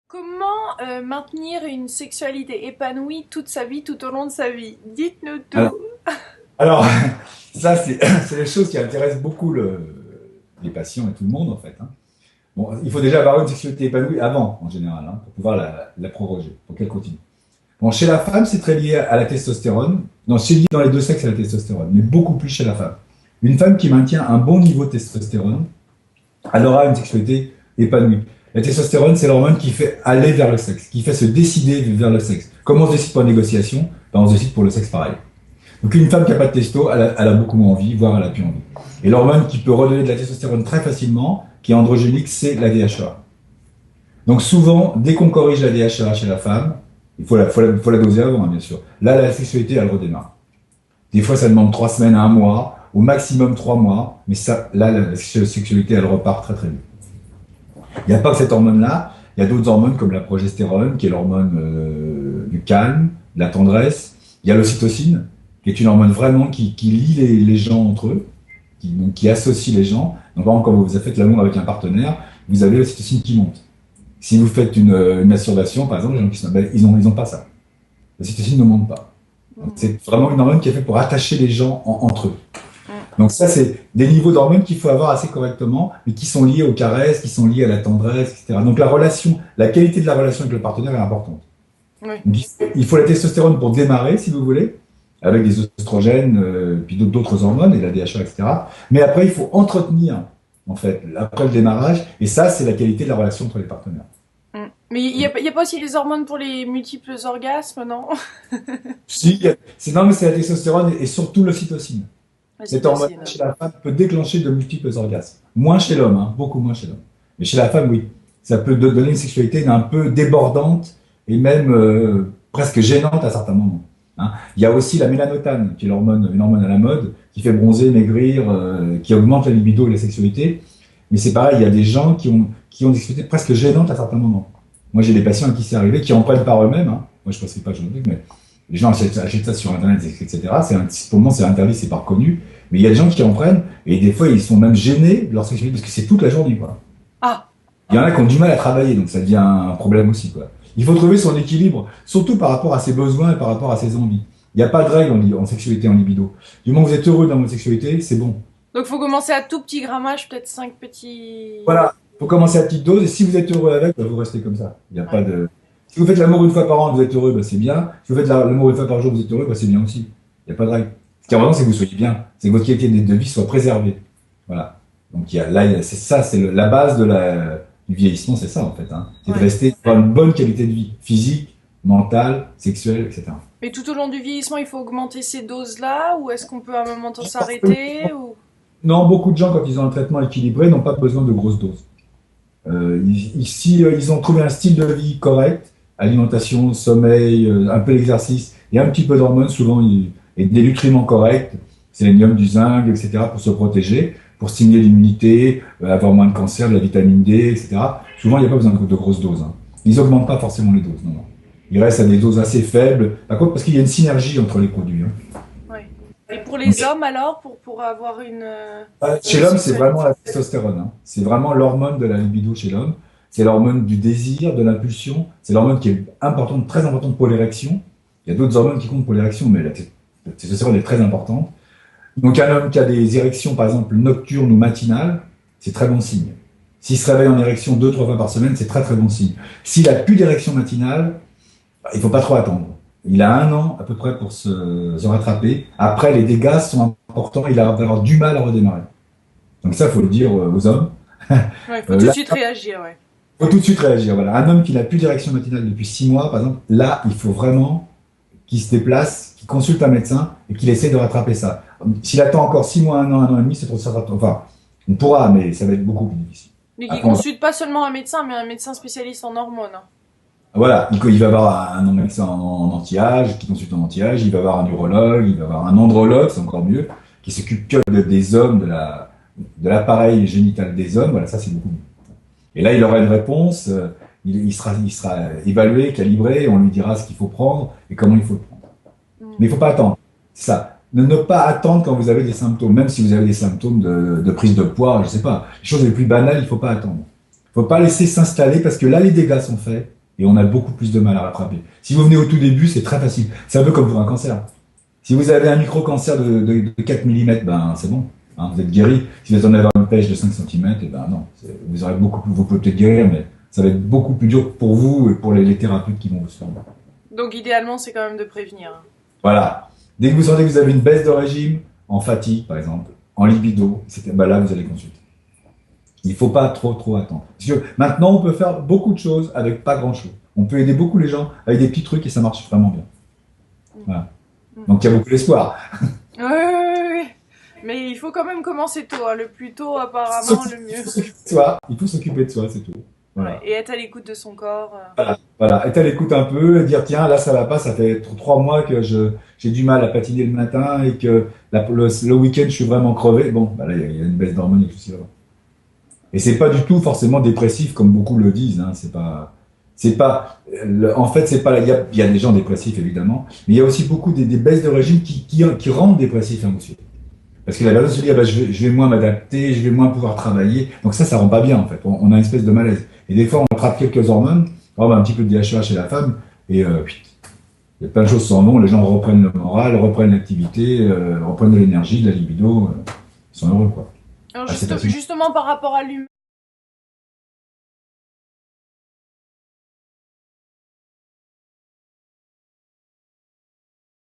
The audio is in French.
Comment maintenir une sexualité épanouie toute sa vie, tout au long de sa vie? Dites-nous Alors, tout. alors, ça, c'est les choses qui intéressent beaucoup les patients et tout le monde, en fait, hein. Bon, il faut déjà avoir une sexualité épanouie avant, en général, hein, pour pouvoir la proroger, pour qu'elle continue. Bon, chez la femme, c'est très lié à la testostérone. Non, c'est lié dans les deux sexes à la testostérone, mais beaucoup plus chez la femme. Une femme qui maintient un bon niveau de testostérone, elle aura une sexualité épanouie. La testostérone, c'est l'hormone qui fait aller vers le sexe, qui fait se décider vers le sexe. Comme on se décide pour la négociation, ben on se décide pour le sexe pareil. Donc une femme qui n'a pas de testo, elle a beaucoup moins envie, voire elle a plus envie. Et l'hormone qui peut redonner de la testostérone très facilement, qui est androgénique, c'est la DHEA. Donc souvent, dès qu'on corrige la DHEA chez la femme, il faut la doser avant, hein, bien sûr. Là, la sexualité, elle redémarre. Des fois, ça demande 3 semaines à un mois, au maximum 3 mois, mais ça, là, la sexualité, elle repart très très vite. Il n'y a pas que cette hormone-là, il y a d'autres hormones comme la progestérone, qui est l'hormone du calme, de la tendresse. Il y a l'ocytocine, qui est une hormone vraiment qui lie les gens entre eux, qui associe les gens. Donc, par exemple, quand vous faites l'amour avec un partenaire, vous avez l'ocytocine qui monte. Si vous faites une masturbation, par exemple, les gens qui sont, ben, ils ont pas ça. L'ocytocine ne monte pas. C'est vraiment une hormone qui est faite pour attacher les gens entre eux. Donc ça, c'est des niveaux d'hormones qu'il faut avoir assez correctement, mais qui sont liés aux caresses, qui sont liés à la tendresse, etc. Donc la relation, la qualité de la relation avec le partenaire est importante. Oui. Donc, il faut la testostérone pour démarrer, si vous voulez, avec des oestrogènes, puis d'autres hormones, et la DHA, etc. Mais après, il faut entretenir, en fait, après le démarrage, et ça, c'est la qualité de la relation entre les partenaires. Mais il y a pas aussi les hormones pour les multiples orgasmes, non? Si, non, mais c'est la testostérone et surtout l'ocytocine. La Cette hormone cytocine. chez la femme peut déclencher de multiples orgasmes. Moins chez l'homme, hein, beaucoup moins chez l'homme. Mais chez la femme, oui. Ça peut donner une sexualité un peu débordante et même presque gênante à certains moments, hein. Il y a aussi la mélanotane, qui est une hormone à la mode, qui fait bronzer, maigrir, qui augmente la libido et la sexualité. Mais c'est pareil, il y a des gens qui ont des sexualités presque gênantes à certains moments. Moi, j'ai des patients à qui c'est arrivé, qui en prennent par eux-mêmes, hein. Moi, je ne prescris pas, je dis, mais les gens achètent ça sur Internet, etc. Pour le moment, c'est interdit, c'est pas reconnu. Mais il y a des gens qui en prennent, et des fois, ils sont même gênés de leur sexualité, parce que c'est toute la journée, quoi. Ah, Il y en a qui ont du mal à travailler, donc ça devient un problème aussi, quoi. Il faut trouver son équilibre, surtout par rapport à ses besoins et par rapport à ses envies. Il n'y a pas de règle en sexualité, en libido. Du moment que vous êtes heureux dans votre sexualité, c'est bon. donc faut commencer à tout petit grammage, peut-être 5 petits. Voilà. Il faut commencer à petite dose, et si vous êtes heureux avec, bah, vous restez comme ça. Il n'y a pas Ouais. de... Si vous faites l'amour une fois par an, vous êtes heureux, bah, c'est bien. Si vous faites l'amour une fois par jour, vous êtes heureux, bah, c'est bien aussi. Il n'y a pas de règle. Ce qui est important, c'est que vous soyez bien. C'est que votre qualité de vie soit préservée. Voilà. Donc c'est ça, c'est la base du vieillissement, c'est ça en fait, hein. C'est de Ouais. rester dans une bonne qualité de vie, physique, mentale, sexuelle, etc. Mais tout au long du vieillissement, il faut augmenter ces doses-là, ou est-ce qu'on peut à un moment s'arrêter ou... Non, beaucoup de gens, quand ils ont un traitement équilibré, n'ont pas besoin de grosses doses. Ici, ils ont trouvé un style de vie correct, alimentation, sommeil, un peu d'exercice et un petit peu d'hormones, souvent, et des nutriments corrects, sélénium, du zinc, etc., pour se protéger, pour stimuler l'immunité, avoir moins de cancer, de la vitamine D, etc. Souvent, il n'y a pas besoin de grosses doses, hein. Ils n'augmentent pas forcément les doses, non, non. Ils restent à des doses assez faibles, par contre, parce qu'il y a une synergie entre les produits, hein. Ouais. Et pour les Donc, hommes alors, pour avoir chez une l'homme, c'est vraiment sexualité. la testostérone, hein. C'est vraiment l'hormone de la libido chez l'homme. C'est l'hormone du désir, de l'impulsion. C'est l'hormone qui est importante, très importante pour l'érection. Il y a d'autres hormones qui comptent pour l'érection, mais la testostérone est très importante. Donc, un homme qui a des érections, par exemple, nocturnes ou matinales, c'est très bon signe. S'il se réveille en érection 2, 3 fois par semaine, c'est très très bon signe. S'il a plus d'érection matinale, il faut pas trop attendre. Il a 1 an à peu près pour se rattraper. Après, les dégâts sont importants. Il va avoir du mal à redémarrer. Donc ça, faut le dire aux hommes. Ouais, il faut tout de Là, suite réagir, ouais. il faut tout de suite réagir. Voilà. Un homme qui n'a plus d'érection matinale depuis 6 mois, par exemple, là, il faut vraiment qu'il se déplace, qu'il consulte un médecin et qu'il essaie de rattraper ça. S'il attend encore 6 mois, 1 an et demi, c'est trop ça. Enfin, on pourra, mais ça va être beaucoup plus difficile. Mais qui Après, consulte pas seulement un médecin, mais un médecin spécialiste en hormones, hein. voilà, il va avoir un médecin en anti-âge, qui consulte en anti-âge, il va avoir un urologue, il va avoir un andrologue, c'est encore mieux, qui s'occupe que des hommes, de l'appareil génital des hommes. Voilà, ça c'est beaucoup mieux. Et là, il aura une réponse, il sera évalué, calibré, on lui dira ce qu'il faut prendre et comment il faut le prendre. Mm. Mais il ne faut pas attendre. C'est ça. Ne pas attendre quand vous avez des symptômes, même si vous avez des symptômes de prise de poids, je sais pas. Les choses les plus banales, il ne faut pas attendre. Il ne faut pas laisser s'installer parce que là, les dégâts sont faits. Et on a beaucoup plus de mal à rattraper. Si vous venez au tout début, c'est très facile. C'est un peu comme pour un cancer. Si vous avez un micro-cancer de 4 mm, ben c'est bon. Hein, vous êtes guéri. Si vous en avez une pêche de 5 cm, et ben non. Vous aurez beaucoup plus, vous pouvez peut-être guérir, mais ça va être beaucoup plus dur pour vous et pour les thérapeutes qui vont vous suivre. Donc idéalement, c'est quand même de prévenir. Voilà. Dès que vous sentez que vous avez une baisse de régime, en fatigue par exemple, en libido, etc., ben là vous allez consulter. Il ne faut pas trop attendre. Parce que maintenant, on peut faire beaucoup de choses avec pas grand-chose. On peut aider beaucoup les gens avec des petits trucs et ça marche vraiment bien. Voilà. Donc il y a beaucoup d'espoir. Oui. Mais il faut quand même commencer tôt. Hein. Le plus tôt, apparemment, le mieux. Il faut s'occuper de soi, c'est tout. Voilà. Ouais, et être à l'écoute de son corps. Voilà. Être à l'écoute un peu, et dire tiens, là ça va pas, ça fait 3 mois que j'ai du mal à patiner le matin et que le week-end je suis vraiment crevé. Bon, bah là il y a une baisse d'hormones et tout ça. Et c'est pas du tout forcément dépressif comme beaucoup le disent. Hein. En fait, c'est pas. Il y a des gens dépressifs évidemment, mais il y a aussi beaucoup des baisses de régime qui rendent dépressifs et anxieux. Parce que la personne se dit, ah bah, je vais moins m'adapter, je vais moins pouvoir travailler. Donc ça rend pas bien en fait. On a une espèce de malaise. Et des fois, on attrape quelques hormones, un petit peu de DHEA chez la femme, et il y a plein de choses sans nom. Les gens reprennent le moral, reprennent l'activité, reprennent de l'énergie, de la libido. Ils sont heureux quoi. Alors Ah, justement, par rapport à l'humain.